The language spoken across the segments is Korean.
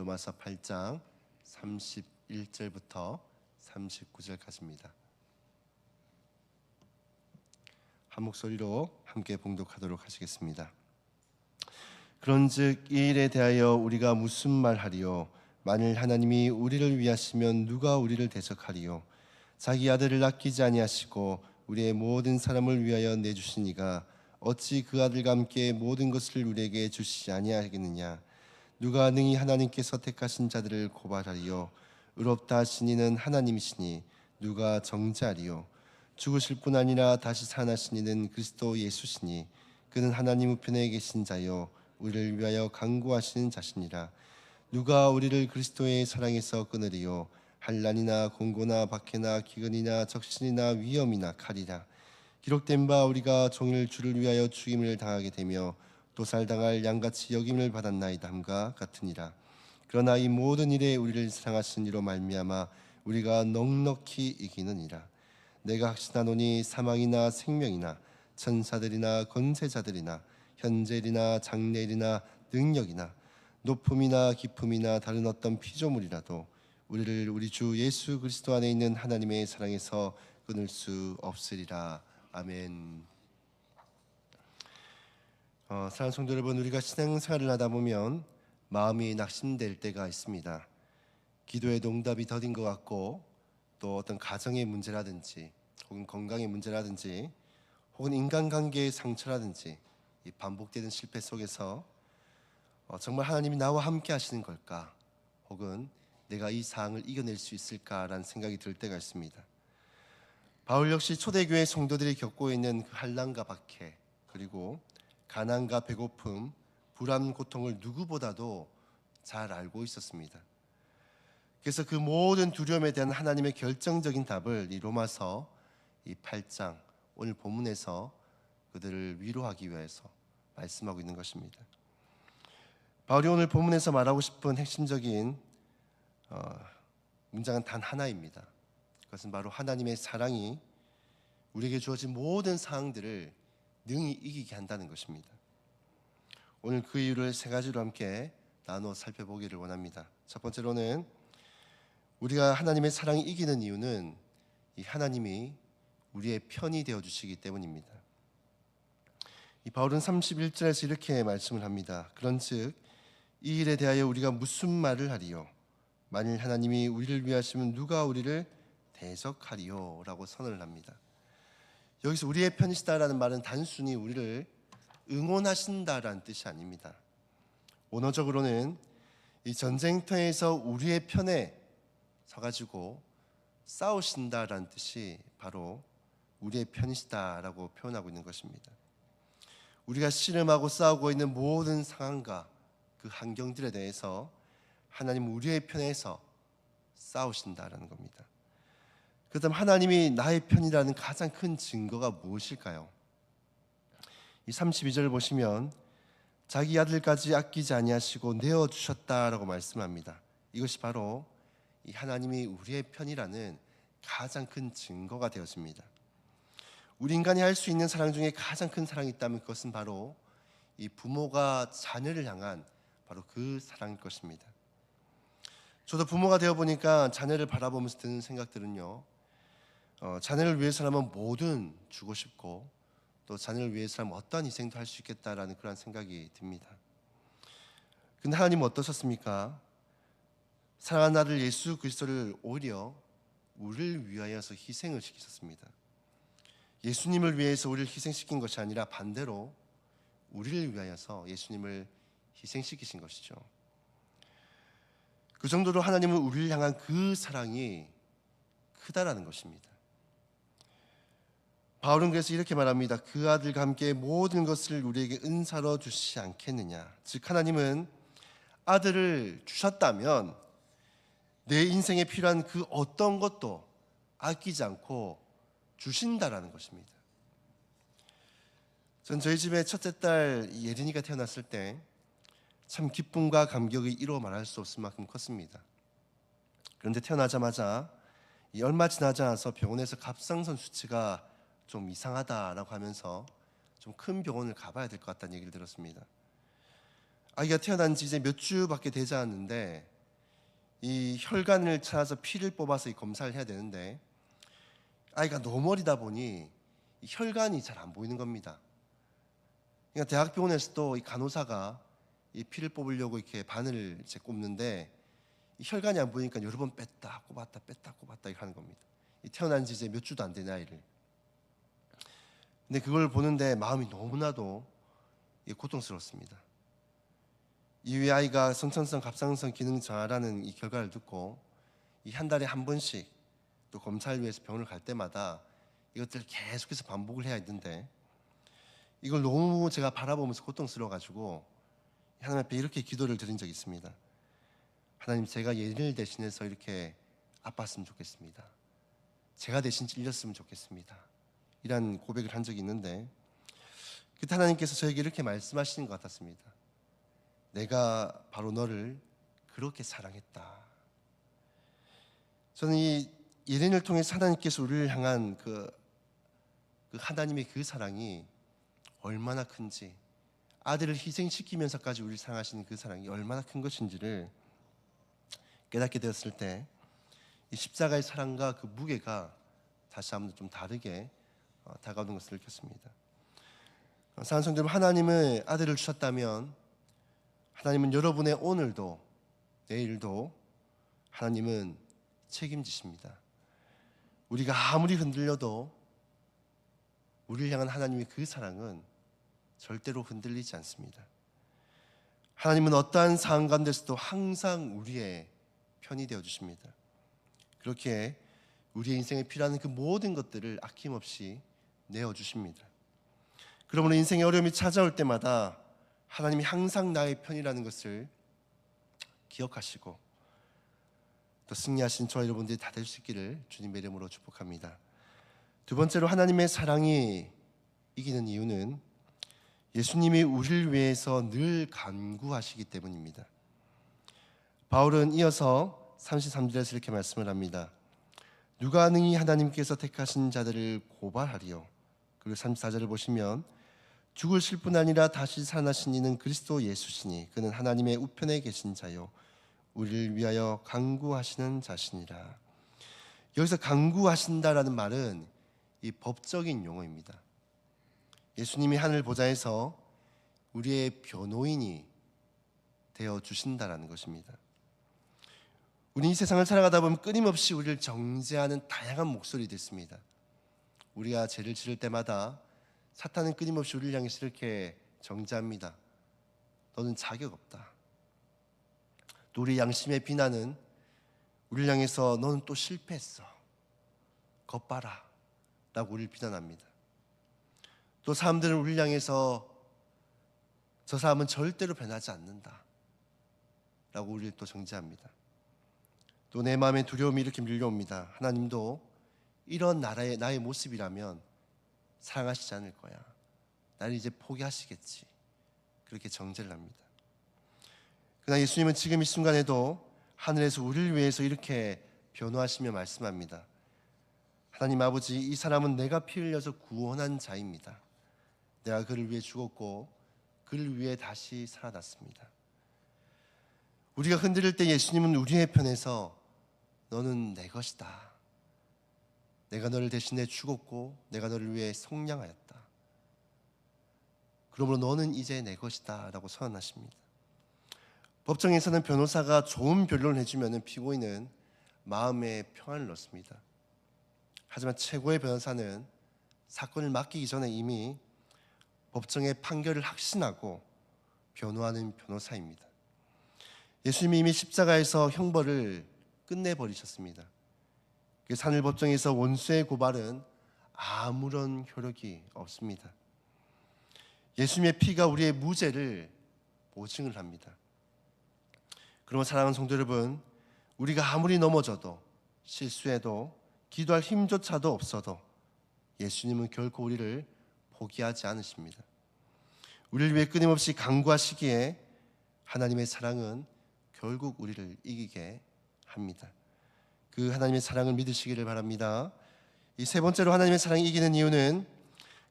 로마서 8장 31절부터 39절까지입니다. 한 목소리로 함께 봉독하도록 하시겠습니다. 그런즉 이 일에 대하여 우리가 무슨 말하리요? 만일 하나님이 우리를 위하시면 누가 우리를 대적하리요? 자기 아들을 아끼지 아니하시고 우리의 모든 사람을 위하여 내주시니가 어찌 그 아들과 함께 모든 것을 우리에게 주시지 아니하겠느냐? 누가 능히 하나님께서 택하신 자들을 고발하리요? 의롭다 하시니는 하나님이시니 누가 정죄하리요? 죽으실 뿐 아니라 다시 살아나시니는 그리스도 예수시니 그는 하나님 우편에 계신 자요 우리를 위하여 간구하시는 자시니라. 누가 우리를 그리스도의 사랑에서 끊으리요? 환난이나 공고나 박해나 기근이나 적신이나 위험이나 칼이라. 기록된 바 우리가 종일 주를 위하여 죽임을 당하게 되며 도살당할 양같이 여김을 받았나이다 함과 같으니라. 그러나 이 모든 일에 우리를 사랑하신 이로 말미암아 우리가 넉넉히 이기느니라. 내가 확신하노니 사망이나 생명이나 천사들이나 권세자들이나 현재일이나 장래일이나 능력이나 높음이나 깊음이나 다른 어떤 피조물이라도 우리를 우리 주 예수 그리스도 안에 있는 하나님의 사랑에서 끊을 수 없으리라. 아멘. 사랑하는 성도 여러분, 우리가 신앙생활을 하다 보면 마음이 낙심될 때가 있습니다. 기도의 응답이 더딘 것 같고 또 어떤 가정의 문제라든지 혹은 건강의 문제라든지 혹은 인간관계의 상처라든지 이 반복되는 실패 속에서 정말 하나님이 나와 함께 하시는 걸까? 혹은 내가 이 상황을 이겨낼 수 있을까라는 생각이 들 때가 있습니다. 바울 역시 초대교회 성도들이 겪고 있는 그 환난과 박해 그리고 가난과 배고픔, 불안, 고통을 누구보다도 잘 알고 있었습니다. 그래서 그 모든 두려움에 대한 하나님의 결정적인 답을 이 로마서 이 8장 오늘 본문에서 그들을 위로하기 위해서 말씀하고 있는 것입니다. 바울이 오늘 본문에서 말하고 싶은 핵심적인 문장은 단 하나입니다. 그것은 바로 하나님의 사랑이 우리에게 주어진 모든 상황들을 능히 이기게 한다는 것입니다. 오늘 그 이유를 세 가지로 함께 나눠 살펴보기를 원합니다. 첫 번째로는 우리가 하나님의 사랑이 이기는 이유는 이 하나님이 우리의 편이 되어주시기 때문입니다. 이 바울은 31절에서 이렇게 말씀을 합니다. 그런즉 이 일에 대하여 우리가 무슨 말을 하리요? 만일 하나님이 우리를 위하시면 누가 우리를 대적하리요? 라고 선언을 합니다. 여기서 우리의 편이시다라는 말은 단순히 우리를 응원하신다라는 뜻이 아닙니다. 원어적으로는 이 전쟁터에서 우리의 편에 서가지고 싸우신다라는 뜻이 바로 우리의 편이시다라고 표현하고 있는 것입니다. 우리가 씨름하고 싸우고 있는 모든 상황과 그 환경들에 대해서 하나님은 우리의 편에서 싸우신다라는 겁니다. 그렇다면 하나님이 나의 편이라는 가장 큰 증거가 무엇일까요? 이 32절을 보시면 자기 아들까지 아끼지 아니하시고 내어주셨다라고 말씀합니다. 이것이 바로 이 하나님이 우리의 편이라는 가장 큰 증거가 되었습니다. 우리 인간이 할 수 있는 사랑 중에 가장 큰 사랑이 있다면 그것은 바로 이 부모가 자녀를 향한 바로 그 사랑일 것입니다. 저도 부모가 되어 보니까 자녀를 바라보면서 드는 생각들은요, 자녀를 위해서라면 뭐든 주고 싶고 또 자녀를 위해서라면 어떠한 희생도 할 수 있겠다라는 그런 생각이 듭니다. 근데 하나님은 어떠셨습니까? 사랑하는 아들 예수 그리스도를 오히려 우리를 위하여서 희생을 시키셨습니다. 예수님을 위해서 우리를 희생시킨 것이 아니라 반대로 우리를 위하여서 예수님을 희생시키신 것이죠. 그 정도로 하나님은 우리를 향한 그 사랑이 크다라는 것입니다. 바울은 그래서 이렇게 말합니다. 그 아들과 함께 모든 것을 우리에게 은사로 주시지 않겠느냐. 즉 하나님은 아들을 주셨다면 내 인생에 필요한 그 어떤 것도 아끼지 않고 주신다라는 것입니다. 전 저희 집에 첫째 딸 예린이가 태어났을 때 참 기쁨과 감격이 이루 말할 수 없을 만큼 컸습니다. 그런데 태어나자마자 얼마 지나지 않아서 병원에서 갑상선 수치가 좀 이상하다라고 하면서 좀 큰 병원을 가봐야 될 것 같다는 얘기를 들었습니다. 아기가 태어난 지 이제 몇 주밖에 되지 않았는데 이 혈관을 찾아서 피를 뽑아서 이 검사를 해야 되는데 아이가 너무 어리다 보니 이 혈관이 잘 안 보이는 겁니다. 그러니까 대학병원에서도 이 간호사가 이 피를 뽑으려고 이렇게 바늘을 이제 꼽는데 이 혈관이 안 보이니까 여러 번 뺐다 꼽았다 이렇게 하는 겁니다. 이 태어난 지 이제 몇 주도 안 된 아이를. 근데 그걸 보는데 마음이 너무나도 고통스럽습니다. 이후에 아이가 선천성 갑상선 기능 저하라는 이 결과를 듣고 이 한 달에 한 번씩 또 검사를 위해서 병원을 갈 때마다 이것들을 계속해서 반복을 해야 했는데 이걸 너무 제가 바라보면서 고통스러워가지고 하나님 앞에 이렇게 기도를 드린 적이 있습니다. 하나님, 제가 얘를 대신해서 이렇게 아팠으면 좋겠습니다. 제가 대신 찔렸으면 좋겠습니다. 이런 고백을 한 적이 있는데 그때 하나님께서 저에게 이렇게 말씀하시는 것 같았습니다. 내가 바로 너를 그렇게 사랑했다. 저는 이 예레미야를 통해서 하나님께서 우리를 향한 그 하나님의 그 사랑이 얼마나 큰지, 아들을 희생시키면서까지 우리를 사랑하시는 그 사랑이 얼마나 큰 것인지를 깨닫게 되었을 때 이 십자가의 사랑과 그 무게가 다시 한번 좀 다르게 다가오는 것을 느꼈습니다. 사랑하는 성도 여러분, 하나님은 아들을 주셨다면 하나님은 여러분의 오늘도 내일도 하나님은 책임지십니다. 우리가 아무리 흔들려도 우리를 향한 하나님의 그 사랑은 절대로 흔들리지 않습니다. 하나님은 어떠한 상황 가운데서도 항상 우리의 편이 되어 주십니다. 그렇게 우리의 인생에 필요한 그 모든 것들을 아낌없이 내어 주십니다. 그러므로 인생의 어려움이 찾아올 때마다 하나님이 항상 나의 편이라는 것을 기억하시고 또 승리하신 저와 여러분들이 다 될 수 있기를 주님의 이름으로 축복합니다. 두 번째로 하나님의 사랑이 이기는 이유는 예수님이 우리를 위해서 늘 간구하시기 때문입니다. 바울은 이어서 33절에서 이렇게 말씀을 합니다. 누가 능히 하나님께서 택하신 자들을 고발하리요. 그리고 34절을 보시면 죽으실 뿐 아니라 다시 살아나신 이는 그리스도 예수시니 그는 하나님의 우편에 계신 자요 우리를 위하여 간구하시는 자시니라. 여기서 간구하신다라는 말은 이 법적인 용어입니다. 예수님이 하늘 보좌에서 우리의 변호인이 되어 주신다라는 것입니다. 우리 이 세상을 살아가다 보면 끊임없이 우리를 정죄하는 다양한 목소리도 있습니다. 우리가 죄를 지을 때마다 사탄은 끊임없이 우리를 향해서 이렇게 정죄합니다. 너는 자격 없다. 또 우리 양심의 비난은 우리를 향해서 너는 또 실패했어. 겉봐라 라고 우리를 비난합니다. 또 사람들은 우리를 향해서 저 사람은 절대로 변하지 않는다 라고 우리를 또 정죄합니다. 또 내 마음에 두려움이 이렇게 밀려옵니다. 하나님도 이런 나의 모습이라면 사랑하시지 않을 거야. 나를 이제 포기하시겠지. 그렇게 정죄를 합니다. 그러나 예수님은 지금 이 순간에도 하늘에서 우리를 위해서 이렇게 변호하시며 말씀합니다. 하나님 아버지, 이 사람은 내가 피 흘려서 구원한 자입니다. 내가 그를 위해 죽었고 그를 위해 다시 살아났습니다. 우리가 흔들릴 때 예수님은 우리의 편에서 너는 내 것이다. 내가 너를 대신해 죽었고 내가 너를 위해 속량하였다. 그러므로 너는 이제 내 것이다 라고 선언하십니다. 법정에서는 변호사가 좋은 변론을 해주면 피고인은 마음에 평안을 얻습니다. 하지만 최고의 변호사는 사건을 맡기기 전에 이미 법정의 판결을 확신하고 변호하는 변호사입니다. 예수님이 이미 십자가에서 형벌을 끝내버리셨습니다. 하늘법정에서 원수의 고발은 아무런 효력이 없습니다. 예수님의 피가 우리의 무죄를 보증을 합니다. 그러면 사랑하는 성도 여러분, 우리가 아무리 넘어져도 실수해도 기도할 힘조차도 없어도 예수님은 결코 우리를 포기하지 않으십니다. 우리를 위해 끊임없이 간구하시기에 하나님의 사랑은 결국 우리를 이기게 합니다. 그 하나님의 사랑을 믿으시기를 바랍니다. 이 세 번째로 하나님의 사랑이 이기는 이유는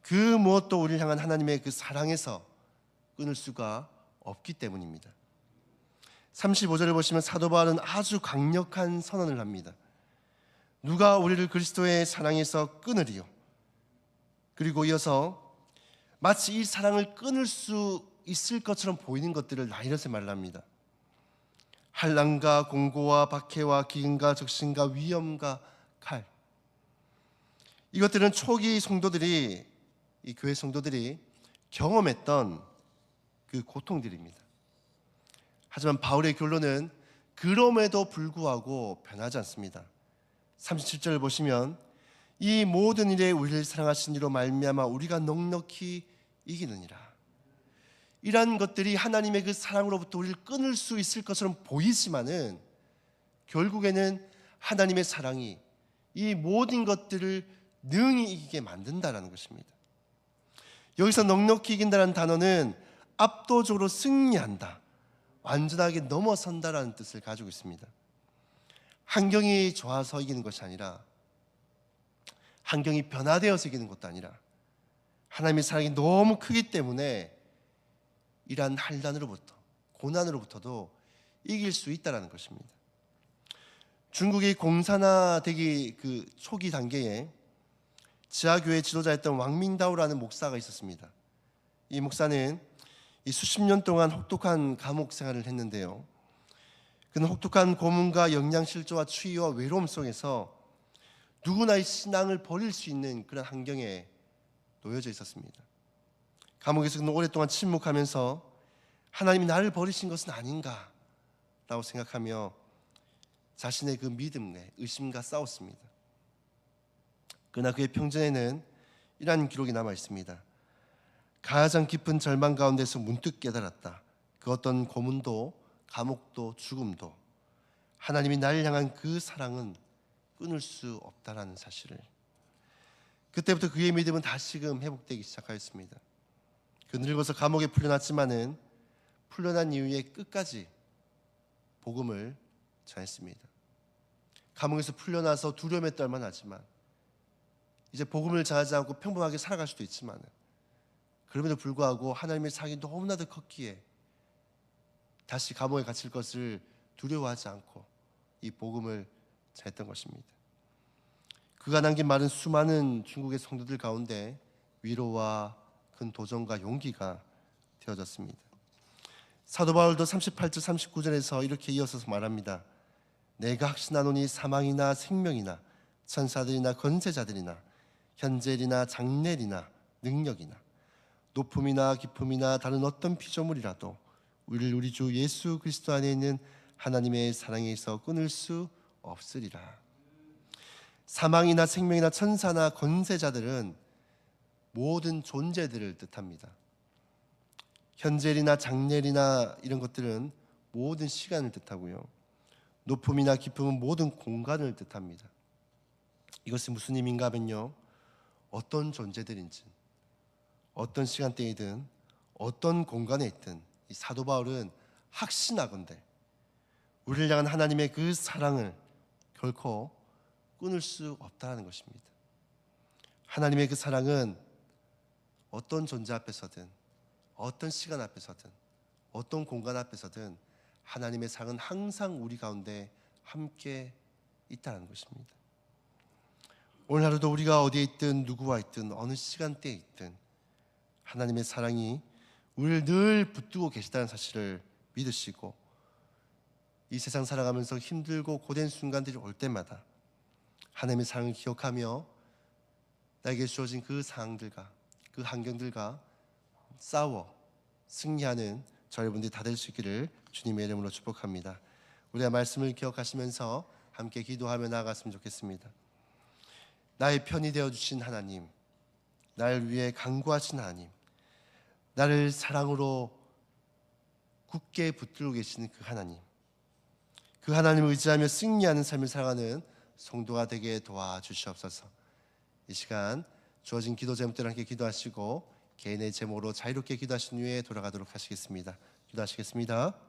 그 무엇도 우리를 향한 하나님의 그 사랑에서 끊을 수가 없기 때문입니다. 35절을 보시면 사도 바울은 아주 강력한 선언을 합니다. 누가 우리를 그리스도의 사랑에서 끊으리요? 그리고 이어서 마치 이 사랑을 끊을 수 있을 것처럼 보이는 것들을 나이럿에 말합니다. 환난과 공고와 박해와 기근과 적신과 위험과 칼. 이것들은 초기 성도들이, 이 교회 성도들이 경험했던 그 고통들입니다. 하지만 바울의 결론은 그럼에도 불구하고 변하지 않습니다. 37절을 보시면 이 모든 일에 우리를 사랑하신 이로 말미암아 우리가 넉넉히 이기느니라. 이러한 것들이 하나님의 그 사랑으로부터 우리를 끊을 수 있을 것처럼 보이지만은 결국에는 하나님의 사랑이 이 모든 것들을 능히 이기게 만든다라는 것입니다. 여기서 넉넉히 이긴다는 단어는 압도적으로 승리한다, 완전하게 넘어선다라는 뜻을 가지고 있습니다. 환경이 좋아서 이기는 것이 아니라, 환경이 변화되어서 이기는 것도 아니라, 하나님의 사랑이 너무 크기 때문에 이러한 환난으로부터, 고난으로부터도 이길 수 있다는 것입니다. 중국이 공산화되기 그 초기 단계에 지하교회 지도자였던 왕밍다오라는 목사가 있었습니다. 이 목사는 이 수십 년 동안 혹독한 감옥 생활을 했는데요, 그는 혹독한 고문과 영양실조와 추위와 외로움 속에서 누구나 이 신앙을 버릴 수 있는 그런 환경에 놓여져 있었습니다. 감옥에서 그는 오랫동안 침묵하면서 하나님이 나를 버리신 것은 아닌가 라고 생각하며 자신의 그 믿음에 의심과 싸웠습니다. 그러나 그의 평전에는 이러한 기록이 남아 있습니다. 가장 깊은 절망 가운데서 문득 깨달았다. 그 어떤 고문도 감옥도 죽음도 하나님이 나를 향한 그 사랑은 끊을 수 없다라는 사실을. 그때부터 그의 믿음은 다시금 회복되기 시작하였습니다. 그 늙어서 감옥에 풀려났지만은 풀려난 이후에 끝까지 복음을 전했습니다. 감옥에서 풀려나서 두려움에 떨만 하지만 이제 복음을 전하지 않고 평범하게 살아갈 수도 있지만 그럼에도 불구하고 하나님의 사랑이 너무나도 컸기에 다시 감옥에 갇힐 것을 두려워하지 않고 이 복음을 전했던 것입니다. 그가 남긴 말은 수많은 중국의 성도들 가운데 위로와 큰 도전과 용기가 되어졌습니다. 사도 바울도 38절 39절에서 이렇게 이어서 말합니다. 내가 확신하노니 사망이나 생명이나 천사들이나 권세자들이나 현재일이나 장래일이나 능력이나 높음이나 깊음이나 다른 어떤 피조물이라도 우리를 우리 주 예수 그리스도 안에 있는 하나님의 사랑에서 끊을 수 없으리라. 사망이나 생명이나 천사나 권세자들은 모든 존재들을 뜻합니다. 현재일이나 장래일이나 이런 것들은 모든 시간을 뜻하고요, 높음이나 깊음은 모든 공간을 뜻합니다. 이것은 무슨 의미인가 하면요, 어떤 존재들인지 어떤 시간대이든 어떤 공간에 있든 이 사도 바울은 확신하건대 우리를 향한 하나님의 그 사랑을 결코 끊을 수 없다는 것입니다. 하나님의 그 사랑은 어떤 존재 앞에서든 어떤 시간 앞에서든 어떤 공간 앞에서든 하나님의 사랑은 항상 우리 가운데 함께 있다는 것입니다. 오늘 하루도 우리가 어디에 있든 누구와 있든 어느 시간대에 있든 하나님의 사랑이 우리를 늘 붙들고 계시다는 사실을 믿으시고 이 세상 살아가면서 힘들고 고된 순간들이 올 때마다 하나님의 사랑을 기억하며 나에게 주어진 그 상황들과 그 환경들과 싸워 승리하는 저 여러분들이 다 될 수 있기를 주님의 이름으로 축복합니다. 우리가 말씀을 기억하시면서 함께 기도하며 나아갔으면 좋겠습니다. 나의 편이 되어주신 하나님, 나를 위해 간구하신 하나님, 나를 사랑으로 굳게 붙들고 계시는 그 하나님, 그 하나님을 의지하며 승리하는 삶을 살아가는 성도가 되게 도와주시옵소서. 이 시간 주어진 기도 제목대로 함께 기도하시고 개인의 제목으로 자유롭게 기도하신 후에 돌아가도록 하시겠습니다. 기도하시겠습니다.